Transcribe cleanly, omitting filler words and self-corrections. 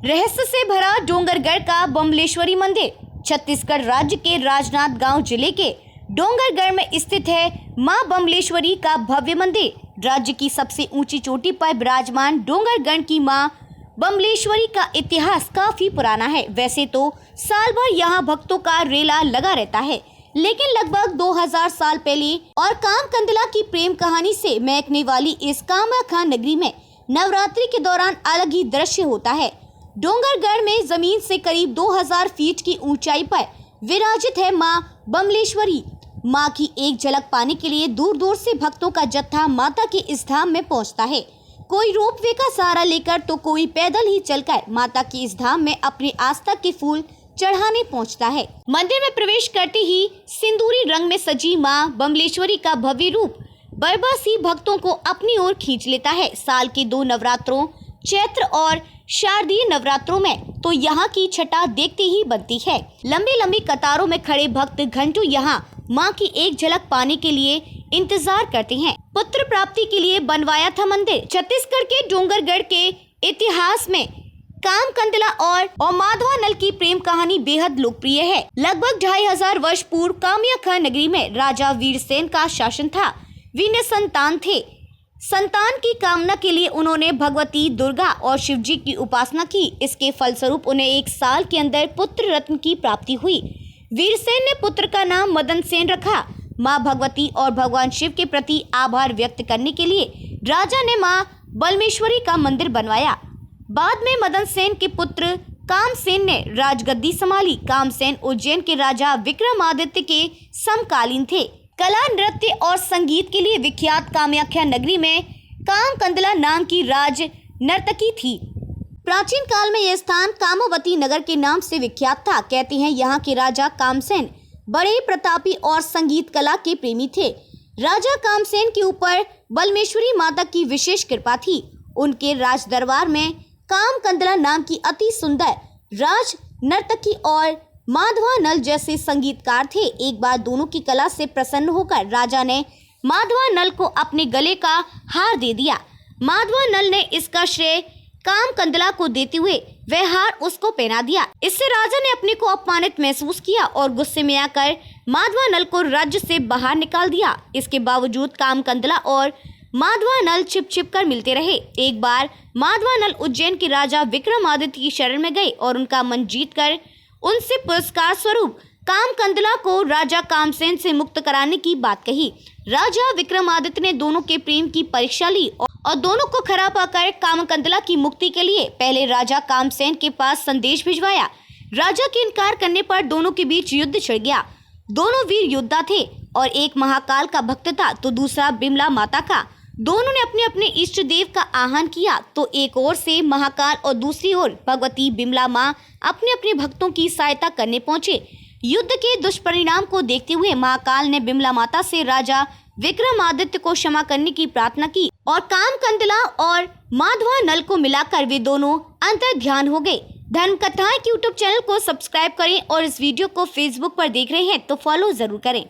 रहस्य से भरा डोंगरगढ़ का बमलेश्वरी मंदिर। छत्तीसगढ़ राज्य के राजनांदगांव जिले के डोंगरगढ़ में स्थित है मां बमलेश्वरी का भव्य मंदिर। राज्य की सबसे ऊंची चोटी पर विराजमान डोंगरगढ़ की मां बमलेश्वरी का इतिहास काफी पुराना है। वैसे तो साल भर यहाँ भक्तों का रेला लगा रहता है, लेकिन लगभग 2000 साल पहले और कामकंदला की प्रेम कहानी से महकने वाली इस कामाख्या नगरी में नवरात्रि के दौरान अलग ही दृश्य होता है। डोंगरगढ़ में जमीन से करीब 2000 फीट की ऊंचाई पर विराजित है मां बमलेश्वरी। मां की एक झलक पाने के लिए दूर दूर से भक्तों का जत्था माता के इस धाम में पहुंचता है। कोई रोपवे का सहारा लेकर तो कोई पैदल ही चलकर माता की इस धाम में अपनी आस्था के फूल चढ़ाने पहुंचता है। मंदिर में प्रवेश करते ही सिंदूरी रंग में सजी मां बमलेश्वरी का भव्य रूप बरबसी भक्तों को अपनी ओर खींच लेता है। साल के 2 नवरात्रों चैत्र और शारदीय नवरात्रों में तो यहाँ की छटा देखते ही बनती है। लंबी लंबी कतारों में खड़े भक्त घंटों यहाँ माँ की एक झलक पाने के लिए इंतजार करते हैं। पुत्र प्राप्ति के लिए बनवाया था मंदिर। छत्तीसगढ़ के डोंगरगढ़ के इतिहास में कामकंदला और माधवा नल की प्रेम कहानी बेहद लोकप्रिय है। लगभग 2500 वर्ष पूर्व कामाख्या नगरी में राजा वीरसेन का शासन था। वे निसंतान थे। संतान की कामना के लिए उन्होंने भगवती दुर्गा और शिव जी की उपासना की। इसके फलस्वरूप उन्हें 1 साल के अंदर पुत्र रत्न की प्राप्ति हुई। वीरसेन ने पुत्र का नाम मदन सेन रखा। मां भगवती और भगवान शिव के प्रति आभार व्यक्त करने के लिए राजा ने मां बमलेश्वरी का मंदिर बनवाया। बाद में मदन सेन के पुत्र कामसेन ने राजगद्दी संभाली। कामसेन उज्जैन के राजा विक्रमादित्य के समकालीन थे। कला, नृत्य और संगीत के लिए विख्यात कामाख्या नगरी में कामकंदला नाम की राज नर्तकी थी। प्राचीन काल में यह स्थान कामवती नगर के नाम से विख्यात था। कहते हैं यहाँ के राजा कामसेन बड़े प्रतापी और संगीत कला के प्रेमी थे। राजा कामसेन के ऊपर बमलेश्वरी माता की विशेष कृपा थी। उनके राज दरबार में कामकंदला नाम की अति सुंदर राज नर्तकी और माधवा नल जैसे संगीतकार थे। एक बार दोनों की कला से प्रसन्न होकर राजा ने माधवा नल को अपने गले का हार दे दिया। माधवा नल ने इसका श्रेय कामकंदला को देते हुए वह हार उसको पहना दिया। इससे राजा ने अपने को अपमानित महसूस किया और गुस्से में आकर माधवा नल को राज्य से बाहर निकाल दिया। इसके बावजूद कामकंदला और माधवा नल छिप छिप कर मिलते रहे। एक बार माधवा नल उज्जैन के राजा विक्रमादित्य की शरण में गए और उनका मन जीत कर उनसे पुरस्कार स्वरूप कामकंदला को राजा कामसेन से मुक्त कराने की बात कही। राजा विक्रमादित्य ने दोनों के प्रेम की परीक्षा ली और दोनों को खरा पाकर कामकंदला की मुक्ति के लिए पहले राजा कामसेन के पास संदेश भिजवाया। राजा के इनकार करने पर दोनों के बीच युद्ध छिड़ गया। दोनों वीर योद्धा थे और एक महाकाल का भक्त था तो दूसरा बिमला माता का। दोनों ने अपने अपने इष्ट देव का आह्वान किया तो एक ओर से महाकाल और दूसरी ओर भगवती बिमला मां अपने अपने भक्तों की सहायता करने पहुंचे। युद्ध के दुष्परिणाम को देखते हुए महाकाल ने बिमला माता से राजा विक्रमादित्य को क्षमा करने की प्रार्थना की और कामकंदला और माधवा नल को मिलाकर वे दोनों अंतर ध्यान हो गए। धर्म कथाएं के यूट्यूब चैनल को सब्सक्राइब करें और इस वीडियो को फेसबुक पर देख रहे हैं तो फॉलो जरूर करें।